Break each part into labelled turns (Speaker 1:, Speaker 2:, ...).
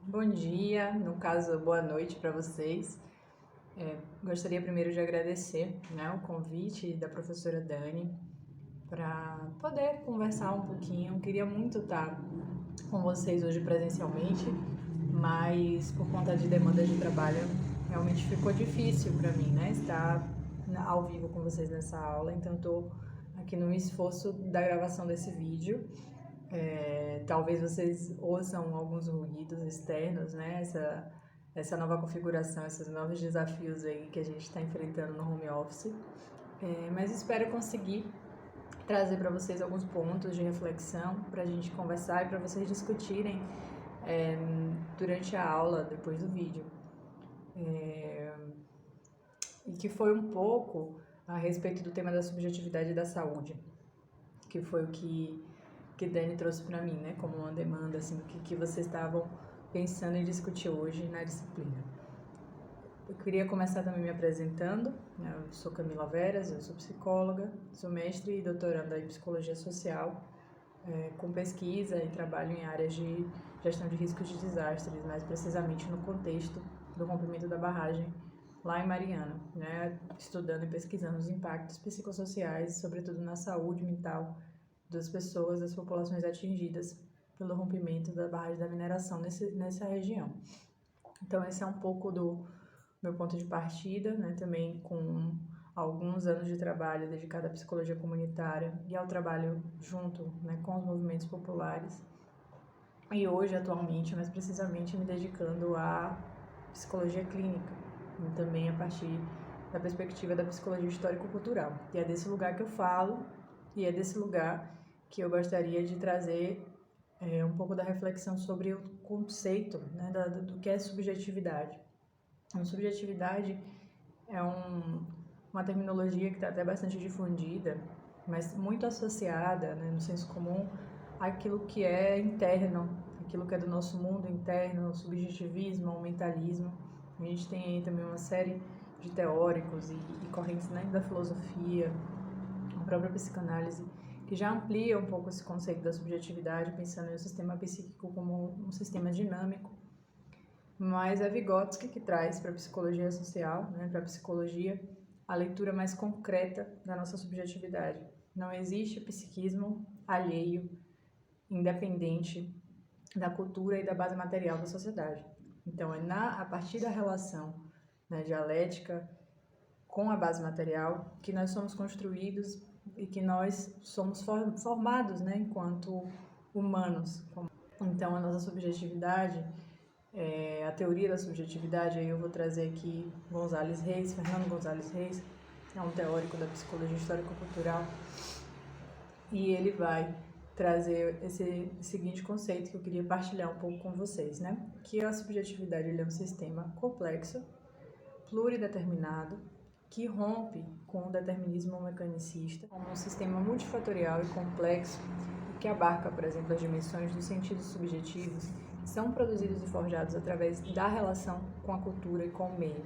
Speaker 1: Bom dia, no caso, boa noite para vocês. Gostaria primeiro de agradecer, o convite da professora Dani para poder conversar um pouquinho. Queria muito estar com vocês hoje presencialmente, mas por conta de demandas de trabalho realmente ficou difícil para mim, estar ao vivo com vocês nessa aula. Então estou aqui no esforço da gravação desse vídeo. Talvez vocês ouçam alguns ruídos externos, essa nova configuração, esses novos desafios aí que a gente está enfrentando no home office. Mas espero conseguir trazer para vocês alguns pontos de reflexão para a gente conversar e para vocês discutirem durante a aula, depois do vídeo. E que foi um pouco a respeito do tema da subjetividade da saúde, que foi o que Dani trouxe para mim, como uma demanda, assim, que vocês estavam pensando em discutir hoje na disciplina. Eu queria começar também me apresentando. Eu sou Camila Veras, eu sou psicóloga, sou mestre e doutoranda em psicologia social, com pesquisa e trabalho em áreas de gestão de riscos de desastres, mais precisamente no contexto do rompimento da barragem lá em Mariana, estudando e pesquisando os impactos psicossociais, sobretudo na saúde mental das pessoas, das populações atingidas pelo rompimento da barragem da mineração nessa região. Então esse é um pouco do meu ponto de partida, também com alguns anos de trabalho dedicado à psicologia comunitária e ao trabalho junto com os movimentos populares. E hoje, atualmente, mais precisamente, me dedicando à psicologia clínica, e também a partir da perspectiva da psicologia histórico-cultural. E é desse lugar que eu falo, e é desse lugar que eu gostaria de trazer um pouco da reflexão sobre o conceito do que é subjetividade. A subjetividade é uma terminologia que está até bastante difundida, mas muito associada, no senso comum, àquilo que é interno, aquilo que é do nosso mundo interno, o subjetivismo, o mentalismo. A gente tem aí também uma série de teóricos e correntes da filosofia, a própria psicanálise, que já amplia um pouco esse conceito da subjetividade, pensando no sistema psíquico como um sistema dinâmico. Mas é Vygotsky que traz para a psicologia social, para a psicologia, a leitura mais concreta da nossa subjetividade. Não existe psiquismo alheio, independente da cultura e da base material da sociedade. Então, a partir da relação dialética com a base material que nós somos construídos e que nós somos formados enquanto humanos. Então, a nossa subjetividade, a teoria da subjetividade, aí eu vou trazer aqui Fernando González Reis, é um teórico da psicologia histórico-cultural, e ele vai trazer esse seguinte conceito que eu queria partilhar um pouco com vocês, que a subjetividade é um sistema complexo, plurideterminado, que rompe com o determinismo mecanicista, como um sistema multifatorial e complexo, que abarca, por exemplo, as dimensões dos sentidos subjetivos, que são produzidos e forjados através da relação com a cultura e com o meio.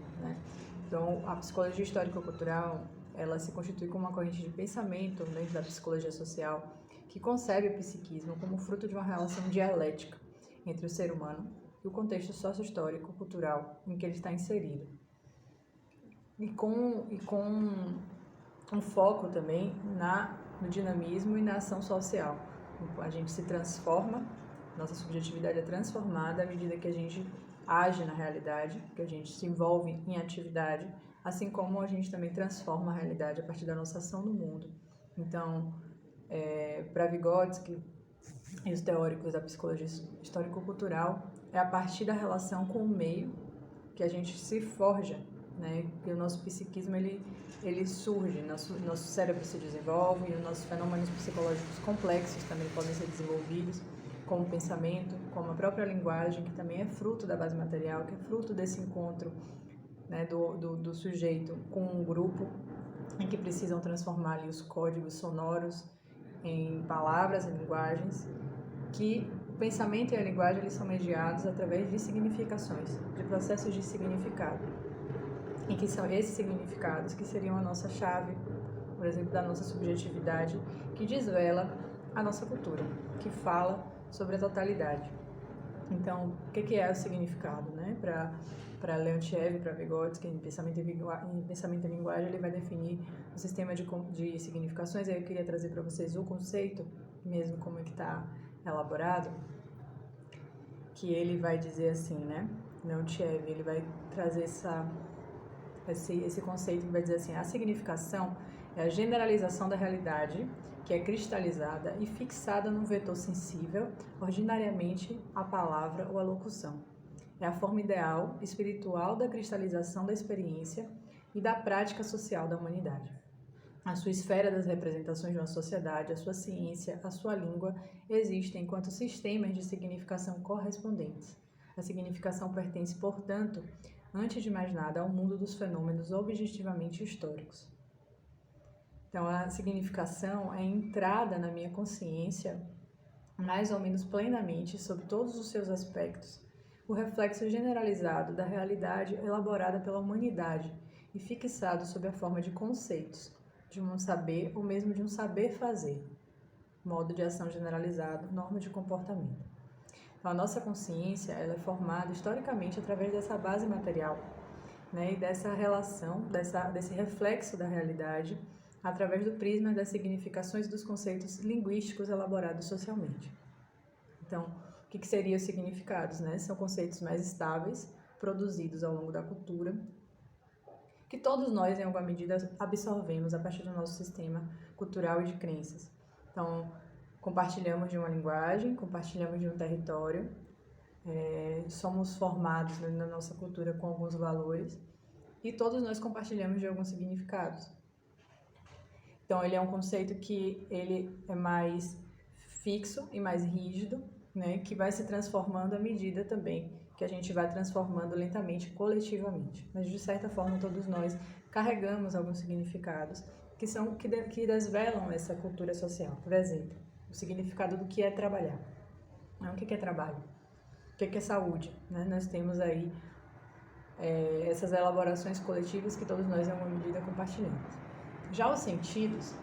Speaker 1: Então, a psicologia histórico-cultural, ela se constitui como uma corrente de pensamento dentro da psicologia social, que concebe o psiquismo como fruto de uma relação dialética entre o ser humano e o contexto sócio-histórico-cultural em que ele está inserido. E com um foco também no dinamismo e na ação social. A gente se transforma, nossa subjetividade é transformada à medida que a gente age na realidade, que a gente se envolve em atividade, assim como a gente também transforma a realidade a partir da nossa ação no mundo. Então, para Vygotsky e os teóricos da psicologia histórico-cultural, é a partir da relação com o meio que a gente se forja, que o nosso psiquismo ele surge, nosso cérebro se desenvolve e os nossos fenômenos psicológicos complexos também podem ser desenvolvidos, como o pensamento, como a própria linguagem, que também é fruto da base material, que é fruto desse encontro do sujeito com um grupo, em que precisam transformar ali os códigos sonoros em palavras e linguagens, que o pensamento e a linguagem eles são mediados através de significações, de processos de significado, e que são esses significados que seriam a nossa chave, por exemplo, da nossa subjetividade, que desvela a nossa cultura, que fala sobre a totalidade. Então, o que é o significado, né? Para Leontiev, para Vygotsky, em Pensamento e Linguagem, ele vai definir o sistema de significações. Aí eu queria trazer para vocês o conceito, mesmo como é que está elaborado, que ele vai dizer assim, né? Leontiev, ele vai trazer esse conceito que vai dizer assim: a significação é a generalização da realidade que é cristalizada e fixada num vetor sensível, ordinariamente a palavra ou a locução. É a forma ideal, espiritual da cristalização da experiência e da prática social da humanidade. A sua esfera das representações de uma sociedade, a sua ciência, a sua língua, existem enquanto sistemas de significação correspondentes. A significação pertence, portanto, antes de mais nada, ao mundo dos fenômenos objetivamente históricos. Então, a significação é a entrada na minha consciência, mais ou menos plenamente, sob todos os seus aspectos, o reflexo generalizado da realidade elaborada pela humanidade e fixado sob a forma de conceitos, de um saber ou mesmo de um saber fazer, modo de ação generalizado, norma de comportamento. Então, a nossa consciência ela é formada historicamente através dessa base material, né, e dessa relação, desse reflexo da realidade, através do prisma das significações dos conceitos linguísticos elaborados socialmente. Então, o que seriam os significados, né? São conceitos mais estáveis, produzidos ao longo da cultura, que todos nós, em alguma medida, absorvemos a partir do nosso sistema cultural e de crenças. Então, compartilhamos de uma linguagem, compartilhamos de um território, somos formados, né, na nossa cultura com alguns valores e todos nós compartilhamos de alguns significados. Então, ele é um conceito que ele é mais fixo e mais rígido, né, que vai se transformando à medida também que a gente vai transformando lentamente, coletivamente. Mas, de certa forma, todos nós carregamos alguns significados que desvelam essa cultura social. Por exemplo, o significado do que é trabalhar. O que é trabalho? O que é saúde? Né? Nós temos aí essas elaborações coletivas que todos nós, em alguma medida, compartilhamos. Já os sentidos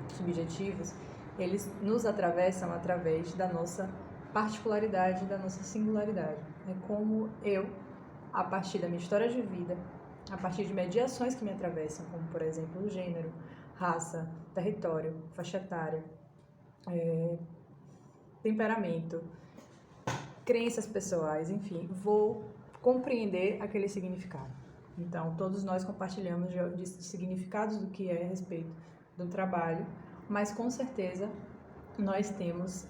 Speaker 1: subjetivos, eles nos atravessam através da nossa particularidade, da nossa singularidade. É como eu, a partir da minha história de vida, a partir de mediações que me atravessam, como, por exemplo, o gênero, raça, território, faixa etária, temperamento, crenças pessoais, enfim, vou compreender aquele significado. Então, todos nós compartilhamos de significados do que é a respeito do trabalho, mas com certeza nós temos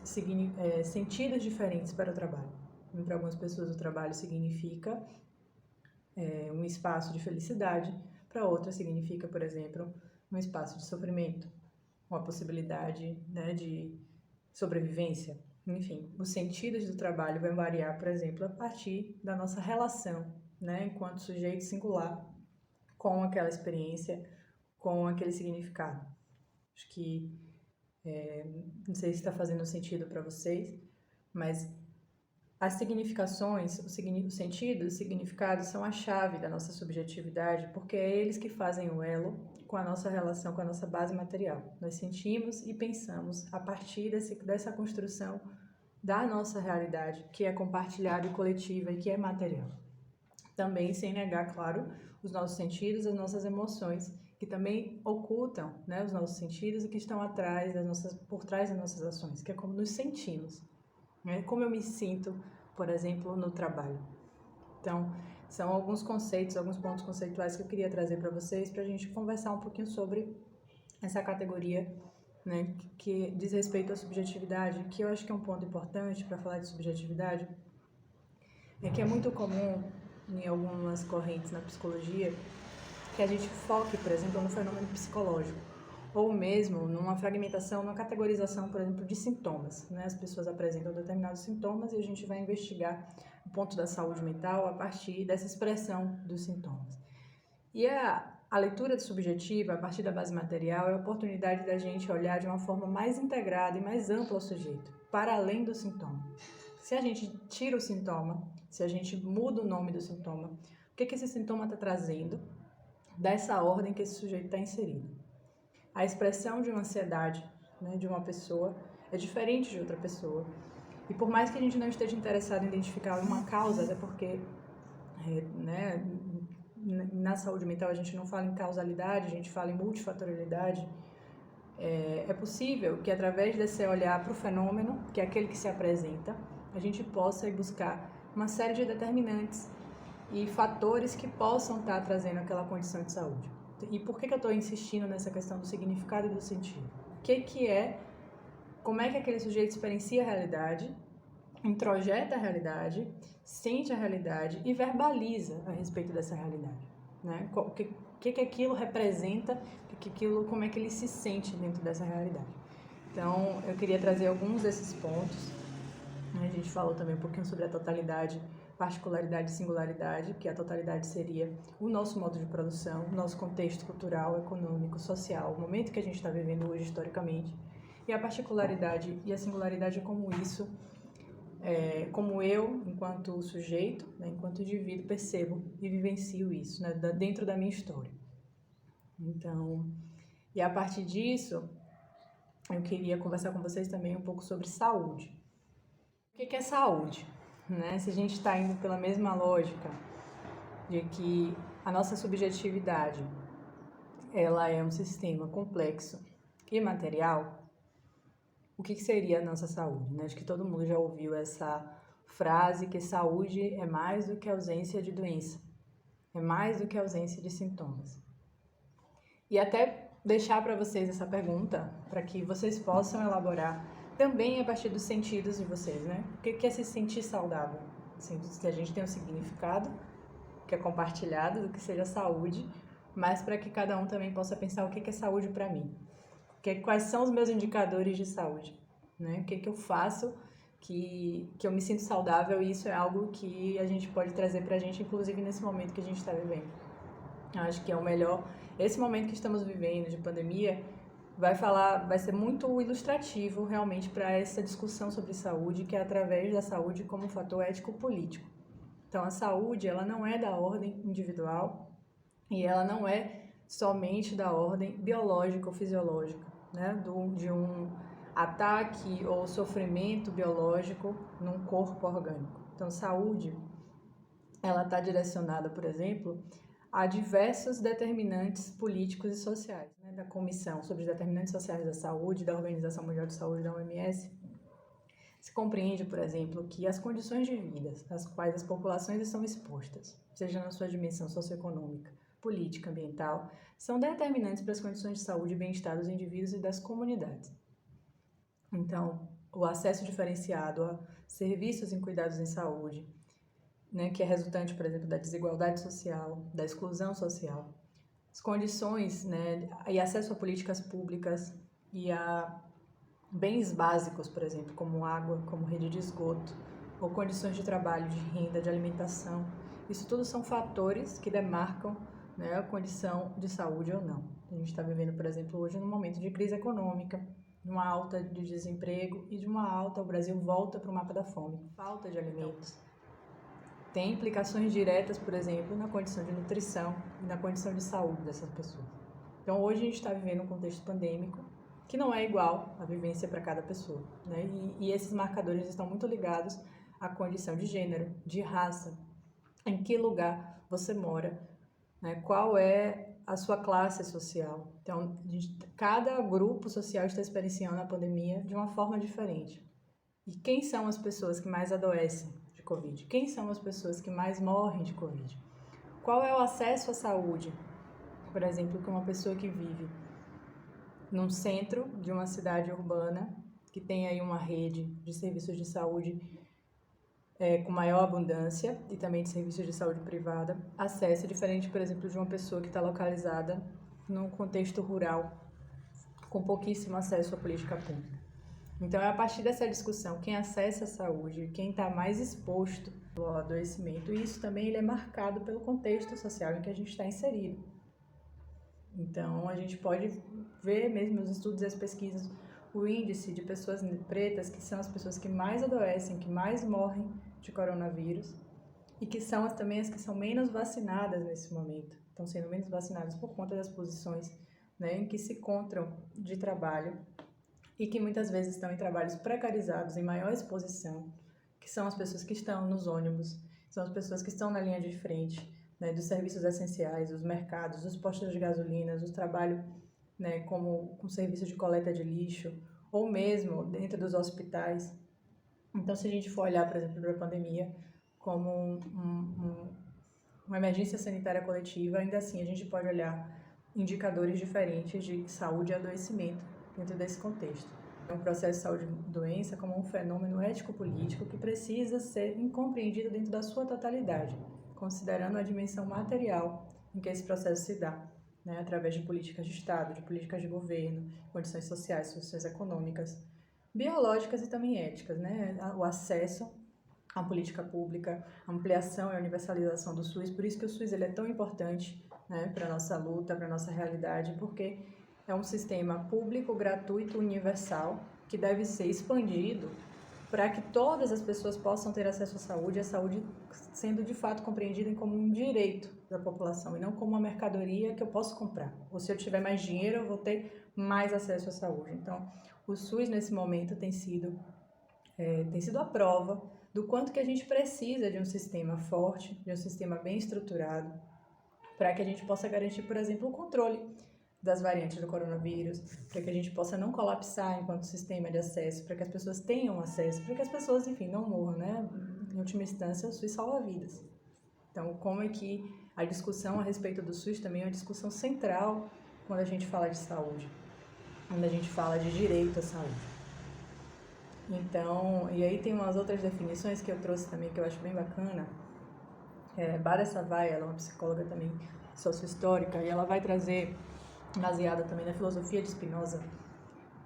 Speaker 1: sentidos diferentes para o trabalho. Para algumas pessoas o trabalho significa um espaço de felicidade, para outras significa, por exemplo, um espaço de sofrimento, uma possibilidade, né, de sobrevivência. Enfim, os sentidos do trabalho vão variar, por exemplo, a partir da nossa relação, né, enquanto sujeito singular, com aquela experiência, com aquele significado. Acho que, não sei se está fazendo sentido para vocês, mas as significações, os sentidos, os significados são a chave da nossa subjetividade, porque é eles que fazem o elo com a nossa relação, com a nossa base material. Nós sentimos e pensamos a partir dessa construção da nossa realidade, que é compartilhada e coletiva e que é material. Também sem negar, claro, os nossos sentidos, as nossas emoções, que também ocultam, né, os nossos sentidos e que estão por trás das nossas ações, que é como nos sentimos, né? Como eu me sinto, por exemplo, no trabalho. Então, são alguns conceitos, alguns pontos conceituais que eu queria trazer para vocês, para a gente conversar um pouquinho sobre essa categoria, né, que diz respeito à subjetividade, que eu acho que é um ponto importante para falar de subjetividade, é que é muito comum em algumas correntes na psicologia que a gente foque, por exemplo, no fenômeno psicológico, ou mesmo numa fragmentação, numa categorização, por exemplo, de sintomas, né? As pessoas apresentam determinados sintomas e a gente vai investigar o ponto da saúde mental a partir dessa expressão dos sintomas. E a leitura subjetiva, a partir da base material, é a oportunidade da gente olhar de uma forma mais integrada e mais ampla o sujeito, para além do sintoma. Se a gente tira o sintoma, se a gente muda o nome do sintoma, o que esse sintoma está trazendo dessa ordem que esse sujeito está inserido? A expressão de uma ansiedade, né, de uma pessoa é diferente de outra pessoa. E por mais que a gente não esteja interessado em identificar uma causa, até porque né, na saúde mental a gente não fala em causalidade, a gente fala em multifatorialidade, é possível que através desse olhar para o fenômeno, que é aquele que se apresenta, a gente possa ir buscar uma série de determinantes e fatores que possam estar trazendo aquela condição de saúde. E por que eu estou insistindo nessa questão do significado e do sentido? Como é que aquele sujeito experiencia a realidade, introjeta a realidade, sente a realidade e verbaliza a respeito dessa realidade, né? O que aquilo representa, como é que ele se sente dentro dessa realidade. Então, eu queria trazer alguns desses pontos. A gente falou também um pouquinho sobre a totalidade, particularidade e singularidade, que a totalidade seria o nosso modo de produção, o nosso contexto cultural, econômico, social, o momento que a gente está vivendo hoje historicamente. E a particularidade e a singularidade é como isso, como eu, enquanto sujeito, né, enquanto indivíduo, percebo e vivencio isso, né, dentro da minha história. Então, e a partir disso, eu queria conversar com vocês também um pouco sobre saúde. O que é saúde? Né? Se a gente está indo pela mesma lógica de que a nossa subjetividade ela é um sistema complexo e material, o que seria a nossa saúde? Né? Acho que todo mundo já ouviu essa frase que saúde é mais do que ausência de doença, é mais do que ausência de sintomas. E até deixar para vocês essa pergunta, para que vocês possam elaborar também a partir dos sentidos de vocês, né? O que é se sentir saudável? Assim, se a gente tem um significado que é compartilhado do que seja saúde, mas para que cada um também possa pensar o que é saúde para mim. Quais são os meus indicadores de saúde, né? O que eu faço que eu me sinto saudável, e isso é algo que a gente pode trazer para a gente, inclusive nesse momento que a gente está vivendo. Eu acho que é o melhor. Esse momento que estamos vivendo de pandemia vai ser muito ilustrativo realmente para essa discussão sobre saúde, que é através da saúde como fator ético-político. Então, a saúde, ela não é da ordem individual e ela não é somente da ordem biológica ou fisiológica, né? De um ataque ou sofrimento biológico num corpo orgânico. Então, saúde, ela está direcionada, por exemplo, a diversos determinantes políticos e sociais, né? Da Comissão sobre os Determinantes Sociais da Saúde, da Organização Mundial de Saúde, da OMS, se compreende, por exemplo, que as condições de vida às quais as populações estão expostas, seja na sua dimensão socioeconômica, política, ambiental, são determinantes para as condições de saúde e bem-estar dos indivíduos e das comunidades. Então, o acesso diferenciado a serviços em cuidados em saúde, né, que é resultante, por exemplo, da desigualdade social, da exclusão social, as condições, né, e acesso a políticas públicas e a bens básicos, por exemplo, como água, como rede de esgoto, ou condições de trabalho, de renda, de alimentação. Isso tudo são fatores que demarcam, né, a condição de saúde ou não. A gente está vivendo, por exemplo, hoje num momento de crise econômica, de uma alta de desemprego e de uma alta, o Brasil volta para o mapa da fome, falta de alimentos. Tem implicações diretas, por exemplo, na condição de nutrição e na condição de saúde dessas pessoas. Então, hoje a gente está vivendo um contexto pandêmico que não é igual a vivência para cada pessoa, né? E esses marcadores estão muito ligados à condição de gênero, de raça, em que lugar você mora, né? Qual é a sua classe social. Então, cada grupo social está experienciando a pandemia de uma forma diferente. E quem são as pessoas que mais adoecem de Covid? Quem são as pessoas que mais morrem de Covid? Qual é o acesso à saúde? Por exemplo, que uma pessoa que vive num centro de uma cidade urbana, que tem aí uma rede de serviços de saúde com maior abundância e também de serviços de saúde privada, acesse diferente, por exemplo, de uma pessoa que está localizada num contexto rural, com pouquíssimo acesso à política pública. Então, é a partir dessa discussão, quem acessa a saúde, quem está mais exposto ao adoecimento, e isso também ele é marcado pelo contexto social em que a gente está inserido. Então, a gente pode ver mesmo nos estudos e as pesquisas o índice de pessoas pretas, que são as pessoas que mais adoecem, que mais morrem de coronavírus, e que são também as que são menos vacinadas nesse momento. Estão sendo menos vacinadas por conta das posições, né, em que se encontram de trabalho e que muitas vezes estão em trabalhos precarizados, em maior exposição, que são as pessoas que estão nos ônibus, são as pessoas que estão na linha de frente, né, dos serviços essenciais, os mercados, os postos de gasolina, os trabalhos, né, como com serviço de coleta de lixo, ou mesmo dentro dos hospitais. Então, se a gente for olhar, por exemplo, para a pandemia como uma emergência sanitária coletiva, ainda assim a gente pode olhar indicadores diferentes de saúde e adoecimento dentro desse contexto. É um processo de saúde e doença como um fenômeno ético-político que precisa ser compreendido dentro da sua totalidade, considerando a dimensão material em que esse processo se dá, né, através de políticas de Estado, de políticas de governo, condições sociais, condições econômicas, biológicas e também éticas, né, o acesso à política pública, a ampliação e a universalização do SUS. Por isso que o SUS ele é tão importante, né, para a nossa luta, para a nossa realidade, porque é um sistema público, gratuito, universal, que deve ser expandido para que todas as pessoas possam ter acesso à saúde, a saúde sendo de fato compreendida como um direito da população e não como uma mercadoria que eu posso comprar. Ou se eu tiver mais dinheiro, eu vou ter mais acesso à saúde. Então, o SUS nesse momento tem sido a prova do quanto que a gente precisa de um sistema forte, de um sistema bem estruturado, para que a gente possa garantir, por exemplo, o controle das variantes do coronavírus, para que a gente possa não colapsar enquanto sistema de acesso, para que as pessoas tenham acesso, para que as pessoas, enfim, não morram, né? Em última instância, o SUS salva vidas. Então, como é que a discussão a respeito do SUS também é uma discussão central quando a gente fala de saúde, quando a gente fala de direito à saúde. Então, e aí tem umas outras definições que eu trouxe também que eu acho bem bacana. Bárbara Savai, ela é uma psicóloga também sociohistórica, e ela vai trazer, baseada também na filosofia de Spinoza,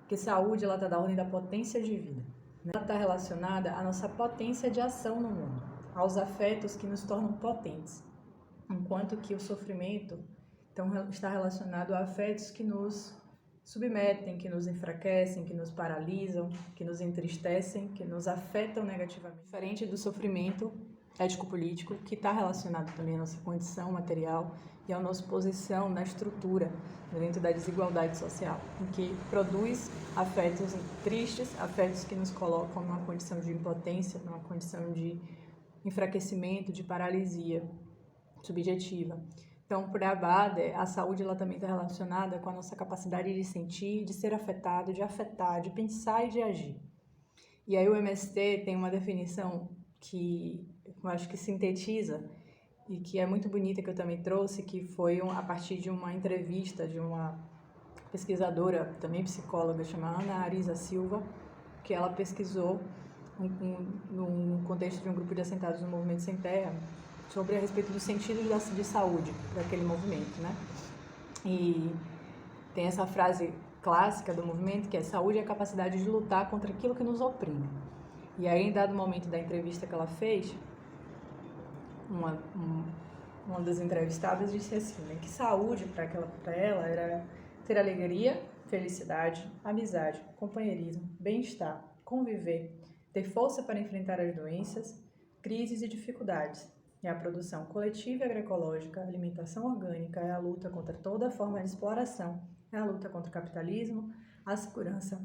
Speaker 1: que saúde ela está da ordem da potência de vida. Ela está relacionada à nossa potência de ação no mundo, aos afetos que nos tornam potentes, enquanto que o sofrimento então, está relacionado a afetos que nos submetem, que nos enfraquecem, que nos paralisam, que nos entristecem, que nos afetam negativamente. Diferente do sofrimento ético-político, que está relacionado também à nossa condição material e à nossa posição na estrutura, dentro da desigualdade social, em que produz afetos tristes, afetos que nos colocam numa condição de impotência, numa condição de enfraquecimento, de paralisia subjetiva. Então, para a Baader, a saúde ela também está relacionada com a nossa capacidade de sentir, de ser afetado, de afetar, de pensar e de agir. E aí o MST tem uma definição que eu acho que sintetiza e que é muito bonita, que eu também trouxe, que foi a partir de uma entrevista de uma pesquisadora, também psicóloga, chamada Ana Arisa Silva, que ela pesquisou num contexto de um grupo de assentados no Movimento Sem Terra, sobre a respeito do sentido de saúde daquele movimento, né? E tem essa frase clássica do movimento que é: saúde é a capacidade de lutar contra aquilo que nos oprime. E aí, em dado momento da entrevista que ela fez, uma das entrevistadas disse assim, né, que saúde para ela era ter alegria, felicidade, amizade, companheirismo, bem-estar, conviver, ter força para enfrentar as doenças, crises e dificuldades. É a produção coletiva e agroecológica, a alimentação orgânica, é a luta contra toda forma de exploração, é a luta contra o capitalismo, a segurança,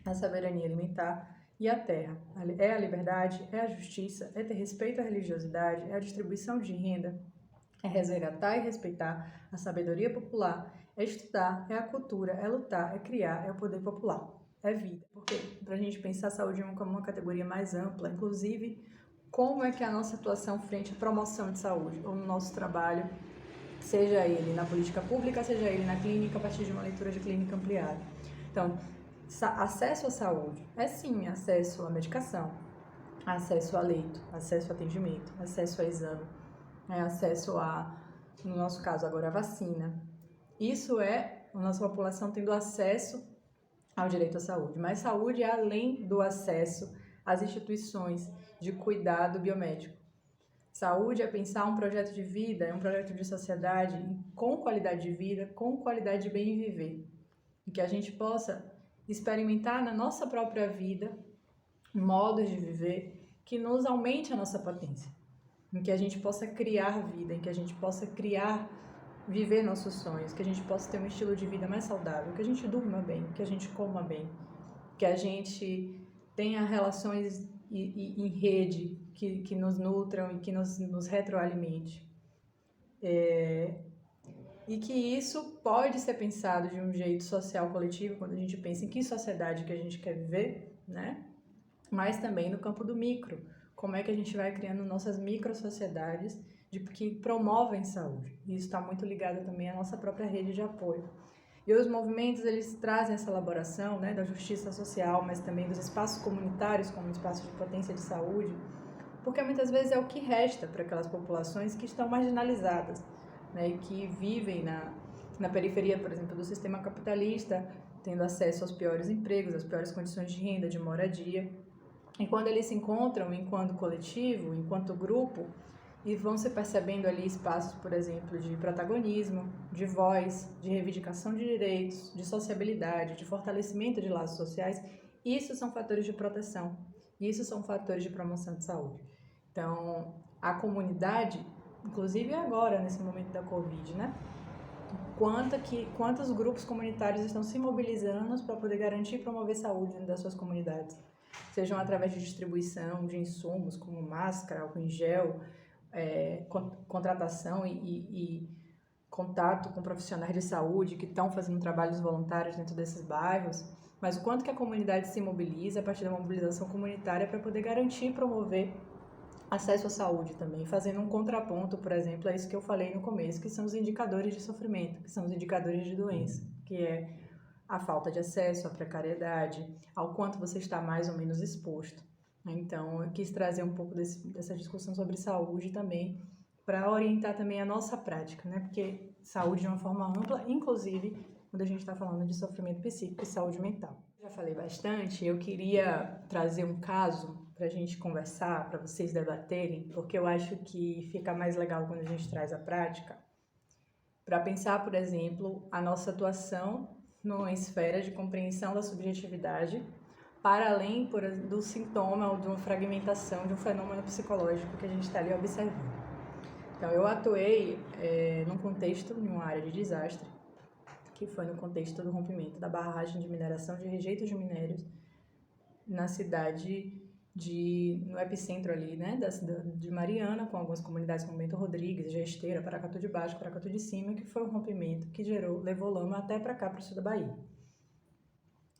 Speaker 1: a soberania alimentar e a terra. É a liberdade, é a justiça, é ter respeito à religiosidade, é a distribuição de renda, é resgatar e respeitar a sabedoria popular, é estudar, é a cultura, é lutar, é criar, é o poder popular, é vida. Porque para a gente pensar a saúde como uma categoria mais ampla, inclusive como é que é a nossa atuação frente à promoção de saúde, ou no nosso trabalho, seja ele na política pública, seja ele na clínica, a partir de uma leitura de clínica ampliada. Então, acesso à saúde é sim acesso à medicação, acesso a leito, acesso a atendimento, acesso a exame, acesso no nosso caso agora, a vacina. Isso é a nossa população tendo acesso ao direito à saúde, mas saúde é além do acesso às instituições de cuidado biomédico. Saúde é pensar um projeto de vida, é um projeto de sociedade com qualidade de vida, com qualidade de bem viver, em que a gente possa experimentar na nossa própria vida modos de viver que nos aumente a nossa potência, em que a gente possa criar vida, em que a gente possa viver nossos sonhos, que a gente possa ter um estilo de vida mais saudável, que a gente durma bem, que a gente coma bem, que a gente tenha relações em rede que nos nutram e que nos retroalimente. E que isso pode ser pensado de um jeito social coletivo, quando a gente pensa em que sociedade que a gente quer viver, né? Mas também no campo do micro, como é que a gente vai criando nossas micro-sociedades que promovem saúde. E isso está muito ligado também à nossa própria rede de apoio. E os movimentos, eles trazem essa elaboração, né, da justiça social, mas também dos espaços comunitários como espaços de potência de saúde, porque muitas vezes é o que resta para aquelas populações que estão marginalizadas, né, e que vivem na periferia, por exemplo, do sistema capitalista, tendo acesso aos piores empregos, às piores condições de renda, de moradia. E quando eles se encontram enquanto coletivo, enquanto grupo, e vão se percebendo ali espaços, por exemplo, de protagonismo, de voz, de reivindicação de direitos, de sociabilidade, de fortalecimento de laços sociais, isso são fatores de proteção, isso são fatores de promoção de saúde. Então, a comunidade, inclusive agora, nesse momento da Covid, né? Quantos grupos comunitários estão se mobilizando para poder garantir e promover saúde dentro das suas comunidades? Sejam através de distribuição de insumos como máscara, álcool em gel, contratação e contato com profissionais de saúde que estão fazendo trabalhos voluntários dentro desses bairros, mas o quanto que a comunidade se mobiliza a partir da mobilização comunitária para poder garantir e promover acesso à saúde também, fazendo um contraponto, por exemplo, a isso que eu falei no começo, que são os indicadores de sofrimento, que são os indicadores de doença, que é a falta de acesso, a precariedade, ao quanto você está mais ou menos exposto. Então, eu quis trazer um pouco dessa discussão sobre saúde também, para orientar também a nossa prática, né? Porque saúde de uma forma ampla, inclusive quando a gente está falando de sofrimento psíquico e saúde mental. Já falei bastante, eu queria trazer um caso para a gente conversar, para vocês debaterem, porque eu acho que fica mais legal quando a gente traz a prática, para pensar, por exemplo, a nossa atuação numa esfera de compreensão da subjetividade, para além do sintoma ou de uma fragmentação de um fenômeno psicológico que a gente está ali observando. Então, eu atuei num contexto, em uma área de desastre, que foi no contexto do rompimento da barragem de mineração de rejeitos de minérios na cidade no epicentro ali, né, de Mariana, com algumas comunidades como Bento Rodrigues, Gesteira, Paracatu de Baixo, Paracatu de Cima, que foi um rompimento que levou lama até para cá, para o sul da Bahia.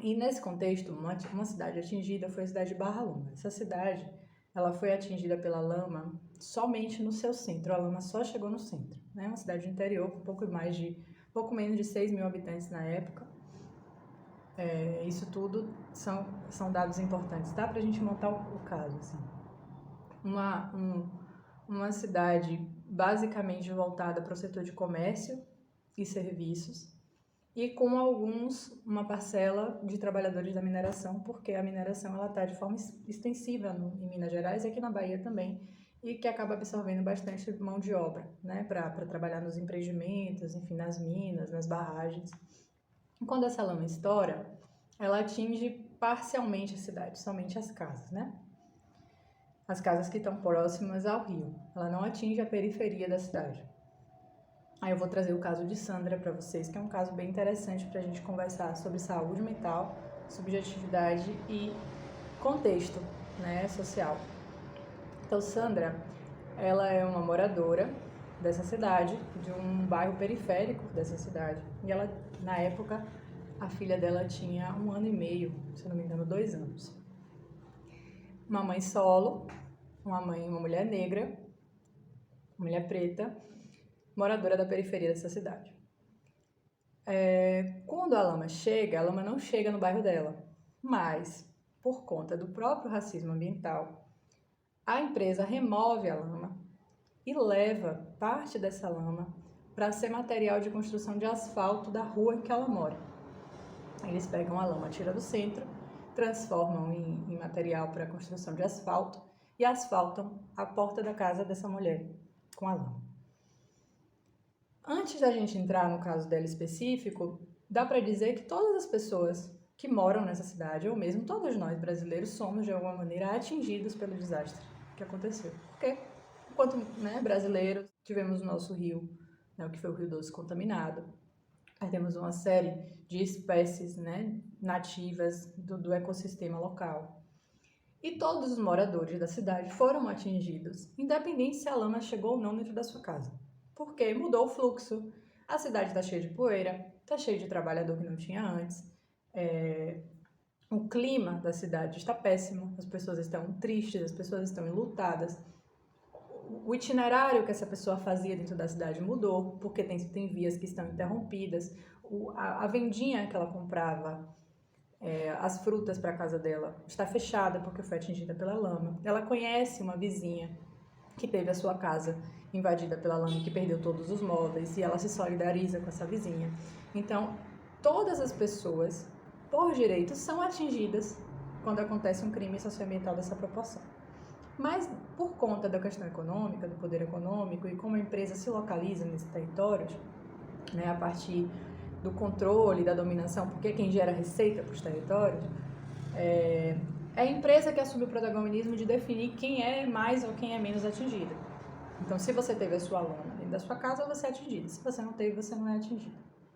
Speaker 1: E nesse contexto, uma cidade atingida foi a cidade de Barra Longa. Essa cidade, ela foi atingida pela lama somente no seu centro, a lama só chegou no centro, né, uma cidade do interior com pouco menos de 6 mil habitantes na época. Isso tudo são dados importantes, tá? Para a gente montar o caso, assim. Uma cidade basicamente voltada para o setor de comércio e serviços e com uma parcela de trabalhadores da mineração, porque a mineração ela está de forma extensiva em Minas Gerais e aqui na Bahia também, e que acaba absorvendo bastante mão de obra, né? Para trabalhar nos empreendimentos, enfim, nas minas, nas barragens. Quando essa lama estoura, ela atinge parcialmente a cidade, somente as casas, né? As casas que estão próximas ao rio. Ela não atinge a periferia da cidade. Aí eu vou trazer o caso de Sandra para vocês, que é um caso bem interessante para a gente conversar sobre saúde mental, subjetividade e contexto, né, social. Então, Sandra, ela é uma moradora dessa cidade, de um bairro periférico dessa cidade. E ela, na época, a filha dela tinha 1 ano e meio, se não me engano, 2 anos. Uma mãe solo, uma mulher negra, uma mulher preta, moradora da periferia dessa cidade. Quando a lama não chega no bairro dela, mas, por conta do próprio racismo ambiental, a empresa remove a lama e leva parte dessa lama para ser material de construção de asfalto da rua em que ela mora. Eles pegam a lama, tiram do centro, transformam em material para construção de asfalto e asfaltam a porta da casa dessa mulher com a lama. Antes da gente entrar no caso dela específico, dá para dizer que todas as pessoas que moram nessa cidade, ou mesmo todos nós brasileiros, somos de alguma maneira atingidos pelo desastre que aconteceu. Porque, enquanto brasileiros, tivemos o nosso rio, né, o que foi o Rio Doce contaminado. Aí temos uma série de espécies, né, nativas do ecossistema local. E todos os moradores da cidade foram atingidos, independente se a lama chegou ou não dentro da sua casa. Porque mudou o fluxo, a cidade está cheia de poeira, está cheia de trabalhador que não tinha antes, o clima da cidade está péssimo, as pessoas estão tristes, as pessoas estão enlutadas. O itinerário que essa pessoa fazia dentro da cidade mudou, porque tem vias que estão interrompidas. A vendinha que ela comprava as frutas para a casa dela está fechada porque foi atingida pela lama. Ela conhece uma vizinha que teve a sua casa invadida pela lama e que perdeu todos os móveis, e ela se solidariza com essa vizinha. Então, todas as pessoas, por direito, são atingidas quando acontece um crime socioambiental dessa proporção. Mas, por conta da questão econômica, do poder econômico e como a empresa se localiza nesses territórios, né, a partir do controle, da dominação, porque quem gera receita para os territórios, é a empresa que assume o protagonismo de definir quem é mais ou quem é menos atingido. Então, se você teve a sua lama dentro da sua casa, você é atingido. Se você não teve, você não é atingido.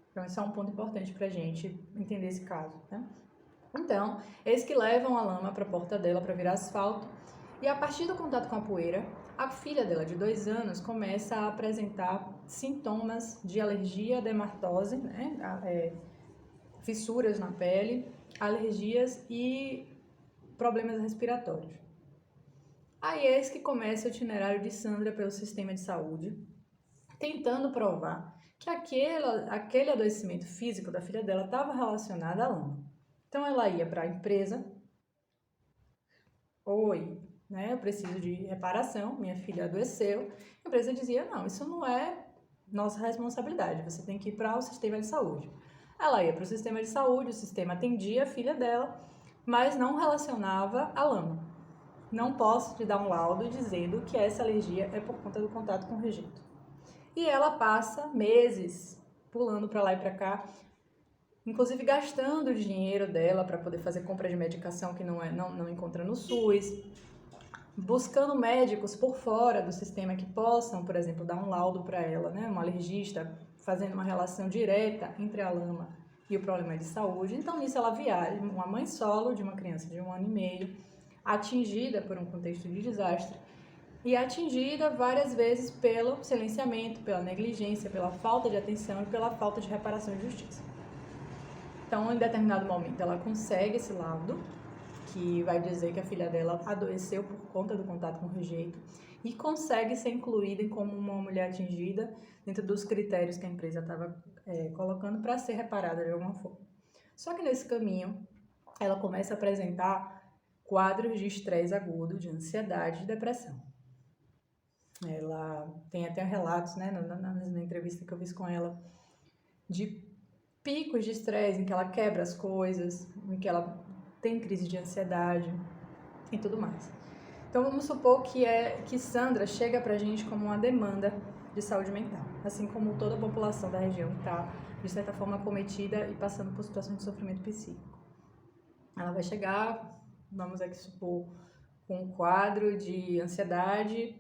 Speaker 1: Então, esse é um ponto importante para a gente entender esse caso, né? Então, eles que levam a lama para a porta dela para virar asfalto, e a partir do contato com a poeira, a filha dela, de 2 anos, começa a apresentar sintomas de alergia, dermatose, né? Fissuras na pele, alergias e problemas respiratórios. Aí é esse que começa o itinerário de Sandra pelo sistema de saúde, tentando provar que aquele adoecimento físico da filha dela estava relacionado à lama. Então ela ia para a empresa: oi, né, eu preciso de reparação, minha filha adoeceu. A empresa dizia: não, isso não é nossa responsabilidade, você tem que ir para o sistema de saúde. Ela ia para o sistema de saúde, o sistema atendia a filha dela, mas não relacionava a lama. Não posso te dar um laudo dizendo que essa alergia é por conta do contato com o rejeito. E ela passa meses pulando para lá e para cá, inclusive gastando o dinheiro dela para poder fazer compra de medicação que não encontra no SUS, buscando médicos por fora do sistema que possam, por exemplo, dar um laudo para ela, né? Um alergista, fazendo uma relação direta entre a lama e o problema de saúde. Então, nisso ela viaja, uma mãe solo de uma criança de 1 ano e meio, atingida por um contexto de desastre, e atingida várias vezes pelo silenciamento, pela negligência, pela falta de atenção e pela falta de reparação e justiça. Então, em determinado momento, ela consegue esse laudo, que vai dizer que a filha dela adoeceu por conta do contato com o rejeito, e consegue ser incluída como uma mulher atingida dentro dos critérios que a empresa estava colocando para ser reparada de alguma forma. Só que nesse caminho, ela começa a apresentar quadros de estresse agudo, de ansiedade e depressão. Ela tem até relatos, né, na entrevista que eu fiz com ela, de picos de estresse em que ela quebra as coisas, em que ela tem crise de ansiedade e tudo mais. Então vamos supor que Sandra chega pra gente como uma demanda de saúde mental, assim como toda a população da região está, de certa forma, acometida e passando por situações de sofrimento psíquico. Ela vai chegar, vamos aqui supor, com um quadro de ansiedade,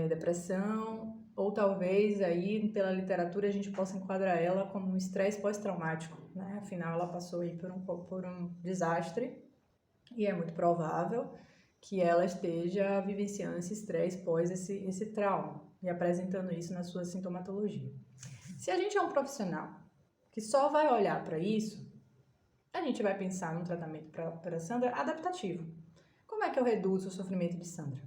Speaker 1: depressão, ou talvez aí pela literatura a gente possa enquadrar ela como um estresse pós-traumático, né? Afinal, ela passou aí por um desastre e é muito provável que ela esteja vivenciando esse estresse pós esse trauma e apresentando isso na sua sintomatologia. Se a gente é um profissional que só vai olhar para isso, a gente vai pensar num tratamento para Sandra adaptativo. Como é que eu reduzo o sofrimento de Sandra?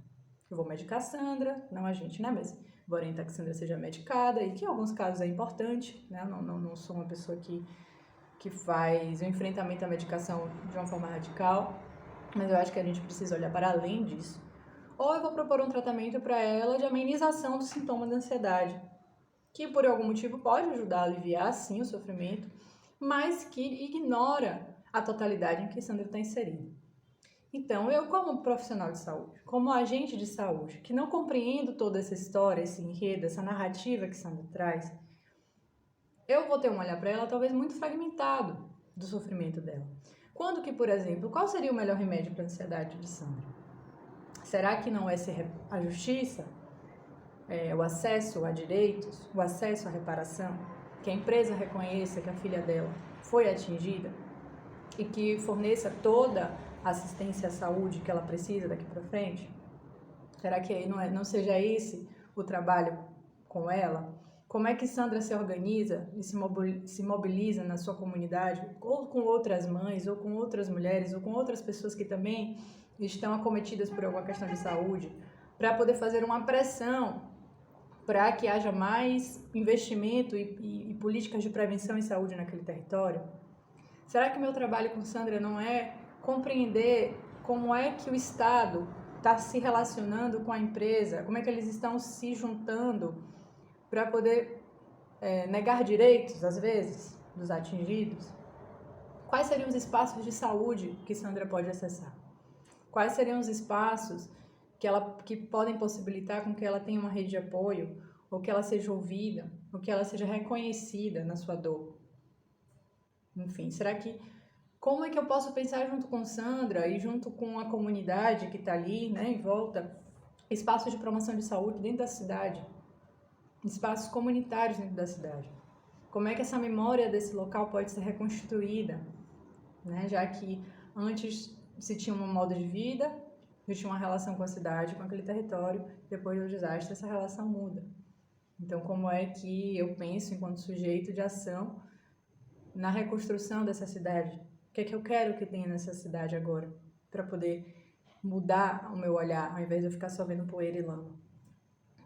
Speaker 1: Eu vou medicar Sandra, não a gente, né? Mas vou orientar que Sandra seja medicada, e que em alguns casos é importante, né? Não sou uma pessoa que faz o enfrentamento à medicação de uma forma radical, mas eu acho que a gente precisa olhar para além disso. Ou eu vou propor um tratamento para ela de amenização dos sintomas da ansiedade, que por algum motivo pode ajudar a aliviar, sim, o sofrimento, mas que ignora a totalidade em que Sandra está inserida. Então, eu como profissional de saúde, como agente de saúde, que não compreendo toda essa história, esse enredo, essa narrativa que Sandra traz, eu vou ter um olhar para ela talvez muito fragmentado do sofrimento dela. Quando que, por exemplo, qual seria o melhor remédio para a ansiedade de Sandra? Será que não é a justiça, o acesso a direitos, o acesso à reparação? que a empresa reconheça que a filha dela foi atingida e que forneça toda a assistência à saúde que ela precisa daqui para frente? Será que não seja esse o trabalho com ela? Como é que Sandra se organiza e se mobiliza na sua comunidade, ou com outras mães, ou com outras mulheres, ou com outras pessoas que também estão acometidas por alguma questão de saúde, para poder fazer uma pressão para que haja mais investimento e políticas de prevenção em saúde naquele território? Será que meu trabalho com Sandra não é compreender como é que o Estado está se relacionando com a empresa, como é que eles estão se juntando para poder negar direitos, às vezes, dos atingidos? Quais seriam os espaços de saúde que Sandra pode acessar? Quais seriam os espaços que podem possibilitar com que ela tenha uma rede de apoio, ou que ela seja ouvida, ou que ela seja reconhecida na sua dor? Enfim, como é que eu posso pensar junto com Sandra e junto com a comunidade que está ali, né, em volta, espaços de promoção de saúde dentro da cidade, espaços comunitários dentro da cidade? Como é que essa memória desse local pode ser reconstituída, né, já que antes se tinha um modo de vida, se tinha uma relação com a cidade, com aquele território, depois do desastre essa relação muda. Então, como é que eu penso enquanto sujeito de ação na reconstrução dessa cidade? O que é que eu quero que tenha nessa cidade agora, para poder mudar o meu olhar, ao invés de eu ficar só vendo poeira e lama?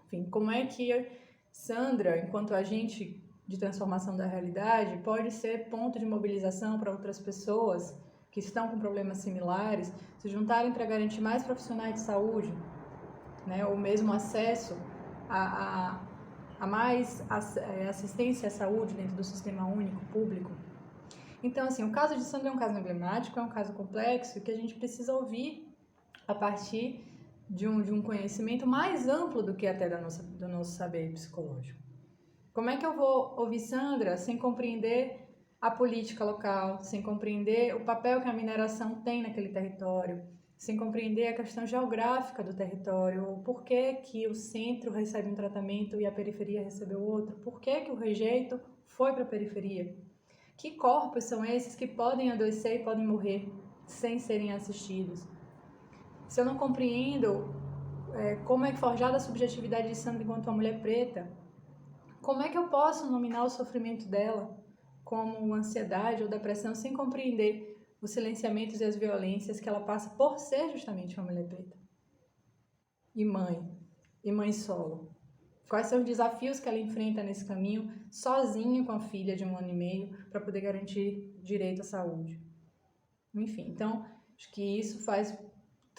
Speaker 1: Enfim, como é que Sandra, enquanto agente de transformação da realidade, pode ser ponto de mobilização para outras pessoas que estão com problemas similares, se juntarem para garantir mais profissionais de saúde, né, ou mesmo acesso a mais assistência à saúde dentro do sistema único público? Então, assim, o caso de Sandra é um caso emblemático, é um caso complexo, que a gente precisa ouvir a partir de um conhecimento mais amplo do que até do nosso saber psicológico. Como é que eu vou ouvir Sandra sem compreender a política local, sem compreender o papel que a mineração tem naquele território, sem compreender a questão geográfica do território, por que que o centro recebe um tratamento e a periferia recebeu outro, por que que o rejeito foi para a periferia? Que corpos são esses que podem adoecer e podem morrer sem serem assistidos? Se eu não compreendo como é forjada a subjetividade de Sandra enquanto uma mulher preta, como é que eu posso nominar o sofrimento dela como ansiedade ou depressão sem compreender os silenciamentos e as violências que ela passa por ser justamente uma mulher preta? E mãe solo. Quais são os desafios que ela enfrenta nesse caminho, sozinha com a filha de 1 ano e meio, para poder garantir direito à saúde? Enfim, então, acho que isso faz...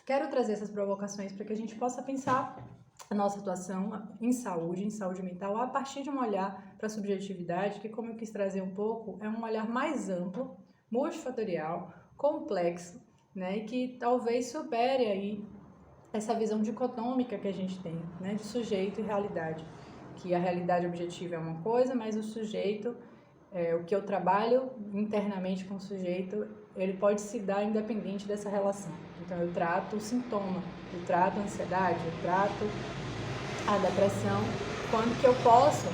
Speaker 1: Quero trazer essas provocações para que a gente possa pensar a nossa atuação em saúde mental, a partir de um olhar para a subjetividade, que, como eu quis trazer um pouco, é um olhar mais amplo, multifatorial, complexo, né, e que talvez supere aí essa visão dicotômica que a gente tem, né, de sujeito e realidade, que a realidade objetiva é uma coisa, mas o sujeito, o que eu trabalho internamente com o sujeito, ele pode se dar independente dessa relação. Então eu trato o sintoma, eu trato a ansiedade, eu trato a depressão, quando que eu posso,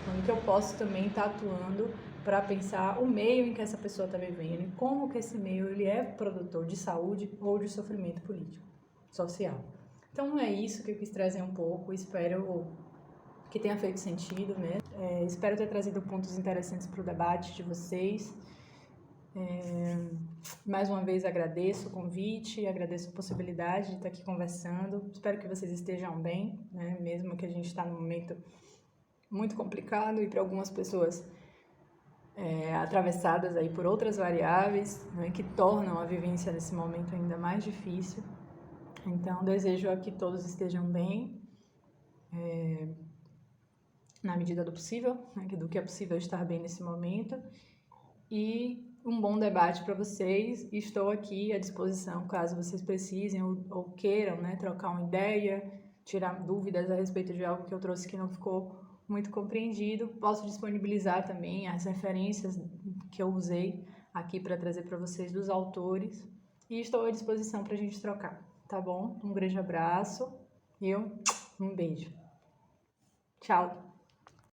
Speaker 1: quando que eu posso também estar atuando para pensar o meio em que essa pessoa está vivendo e como que esse meio ele é produtor de saúde ou de sofrimento político, social. Então é isso que eu quis trazer um pouco, espero que tenha feito sentido, né? Espero ter trazido pontos interessantes para o debate de vocês. Mais uma vez agradeço o convite, agradeço a possibilidade de estar aqui conversando. Espero que vocês estejam bem, né? Mesmo que a gente está num momento muito complicado e para algumas pessoas atravessadas aí por outras variáveis, né, que tornam a vivência desse momento ainda mais difícil. Então, desejo que todos estejam bem, na medida do possível, né, do que é possível estar bem nesse momento, e um bom debate para vocês. Estou aqui à disposição caso vocês precisem ou queiram, né, trocar uma ideia, tirar dúvidas a respeito de algo que eu trouxe que não ficou muito compreendido. Posso disponibilizar também as referências que eu usei aqui para trazer para vocês dos autores, e estou à disposição para a gente trocar, tá bom? Um grande abraço e um beijo. Tchau!